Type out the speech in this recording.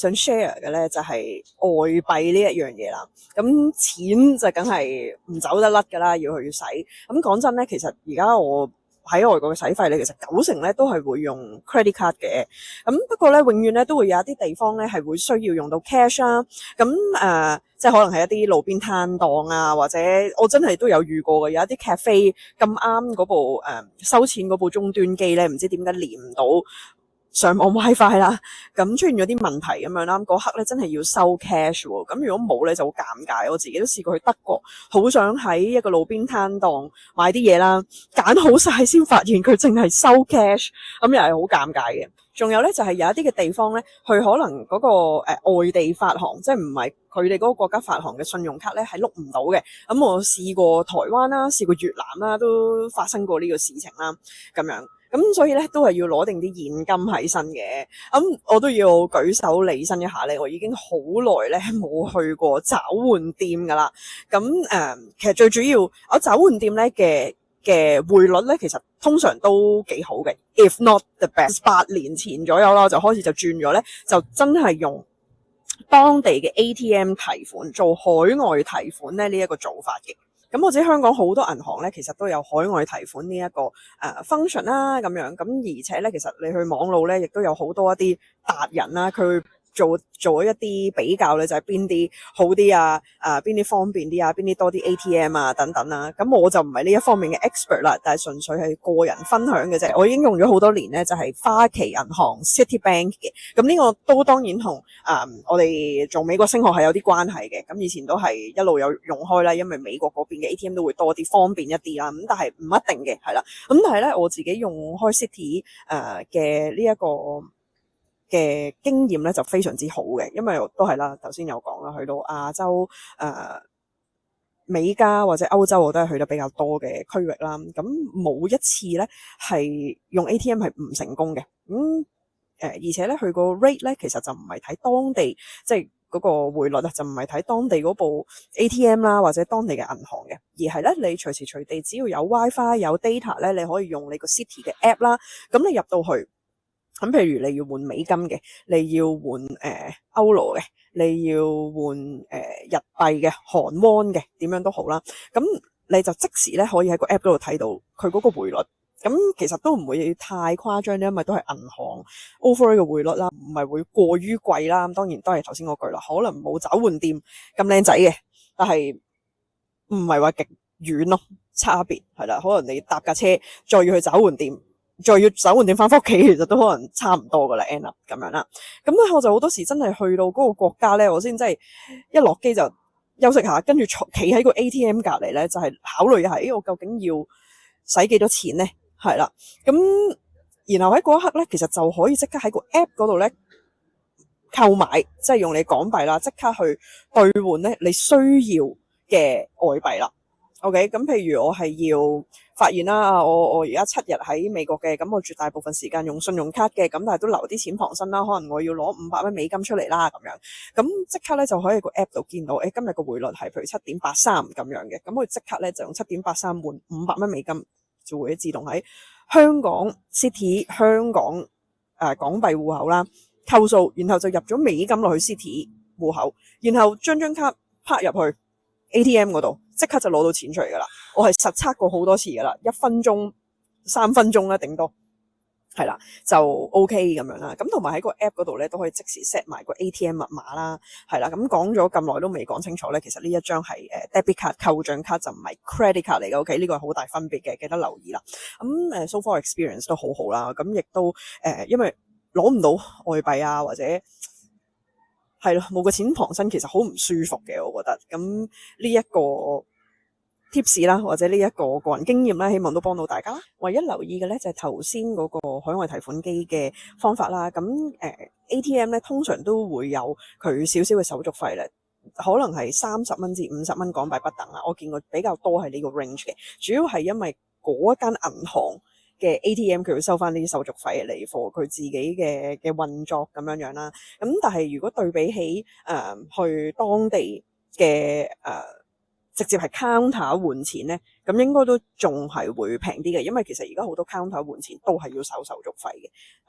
想 share 嘅咧就係外幣呢一樣嘢啦，咁錢就梗係唔走得甩噶啦，要去使。咁講真咧，其實而家我喺外國嘅使費咧，其實90%咧都係會用 credit card 嘅。咁不過咧，永遠咧都會有一啲地方咧係會需要用到 cash 啦。咁即係可能係一啲路邊攤檔啊，或者我真係都有遇過嘅，有一啲 cafe 咁啱嗰部收錢嗰部終端機咧，唔知點解連唔到上網 WiFi 啦，咁出現咗啲問題咁樣啦，嗰刻咧真係要收 cash 喎，咁如果冇咧就好尷尬。我自己都試過去德國，好想喺一個路邊攤檔買啲嘢啦，揀好晒先發現佢淨係收 cash，咁又係好尷尬嘅。仲有咧就係有一啲嘅地方咧，佢可能嗰個外地發行，即係唔係佢哋嗰個國家發行嘅信用卡咧係碌唔到嘅。咁我試過台灣啦，試過越南啦，都發生過呢個事情啦，咁樣。咁所以咧都係要攞定啲現金喺身嘅。我都要舉手理身一下咧，我已經好耐咧冇去過找換店噶啦。其實最主要我找換店咧嘅匯率咧，其實通常都幾好嘅 ，if not the best。8年前左右啦，就開始就轉咗咧，就真係用當地嘅 ATM 提款做海外提款咧呢一個做法嘅。咁我知香港好多銀行咧，其實都有海外提款呢一個function 啦，咁樣。咁而且咧，其實你去網路咧，亦都有好多一啲達人啦，佢做一啲比較咧，就係邊啲好啲啊，邊啲方便啲啊，邊啲多啲 ATM 啊等等啦。咁我就唔係呢一方面嘅 expert 啦，但係純粹係個人分享嘅啫。我已經用咗好多年咧，就係花旗銀行 Citibank 嘅。咁呢個都當然同我哋做美國升學係有啲關係嘅。咁以前都係一路有用開啦，因為美國嗰邊嘅 ATM 都會多啲方便一啲啦。咁但係唔一定嘅，係啦。咁但係咧，我自己用開 Citi 嘅呢一個嘅經驗咧就非常之好嘅，因為都係啦，頭先有講啦，去到亞洲、美加或者歐洲我都係去得比較多嘅區域啦。咁冇一次咧係用 ATM 係唔成功嘅。而且咧佢個 rate 咧其實就唔係睇當地，即係嗰個匯率啊，就唔係睇當地嗰部 ATM 啦，或者當地嘅銀行嘅，而係咧你隨時隨地只要有 WiFi 有 data 咧，你可以用你個 Citi 嘅 app 啦。咁你入到去。咁譬如你要換美金嘅，你要換歐羅嘅，你要換日幣嘅、韓元嘅，點樣都好啦。咁你就即時咧可以喺個 app 嗰度睇到佢嗰個匯率。咁其實都唔會太誇張，因為都係銀行 offer 嘅匯率啦，唔係會過於貴啦。當然都係頭先嗰句啦，可能冇找換店咁靚仔嘅，但係唔係話極遠咯，差別係啦。可能你搭架車再要去找換店。再要找換店翻屋企，其實都可能差唔多噶啦 end up 咁樣啦。咁咧我就好多時真係去到嗰個國家咧，我先真係一落機就休息下，跟住企喺個 ATM 隔離咧，就係考慮下，我究竟要使幾多錢咧？係啦，咁然後喺嗰一刻咧，其實就可以即刻喺個 app 嗰度咧購買，即係用你港幣啦，即刻去兌換咧你需要嘅外幣啦。OK， 咁譬如我係要發現啦，我而家7日喺美國嘅，咁我絕大部分時間用信用卡嘅，咁但係都留啲錢傍身啦，可能我要攞500蚊美金出嚟啦，咁樣，咁即刻咧就可以個 app 度見到，今日個匯率係譬如7.83咁樣嘅，咁我即刻咧就用7.83換500蚊美金，就會自動喺香港 Citi 香港港幣戶口啦扣數，然後就入咗美金落去 Citi 戶口，然後將張卡拍入去 ATM 嗰度。即刻就攞到錢出嚟噶啦！我係實測過好多次噶啦，1分鐘、3分鐘啦，頂多係啦，就 OK 咁樣啦。咁同埋喺個 app 嗰度咧，都可以即時 set 埋個 ATM 密碼啦，係啦。咁講咗咁耐都未講清楚咧，其實呢一張係debit 卡扣賬卡，就唔係 credit 卡嚟嘅。OK， 呢個係好大分別嘅，記得留意啦。咁so far experience 都好好啦。咁亦都因為攞唔到外幣啊，或者係咯冇個錢傍身，其實好唔舒服嘅，我覺得。咁呢一個tips 啦，或者呢一個個人經驗啦，希望都幫到大家啦。唯一留意嘅咧就係頭先嗰個海外提款機嘅方法啦。咁ATM 咧通常都會有佢少少嘅手續費咧，可能係30蚊至50蚊港幣不等啦。我見過比較多係呢個 range 嘅，主要係因為嗰間銀行嘅 ATM 佢會收翻呢啲手續費嚟貨佢自己嘅運作咁樣啦。咁但係如果對比起去當地嘅直接係 counter 換錢咧，咁應該都仲係會平啲嘅，因為其實而家好多 counter 換錢都係要收手續費嘅。係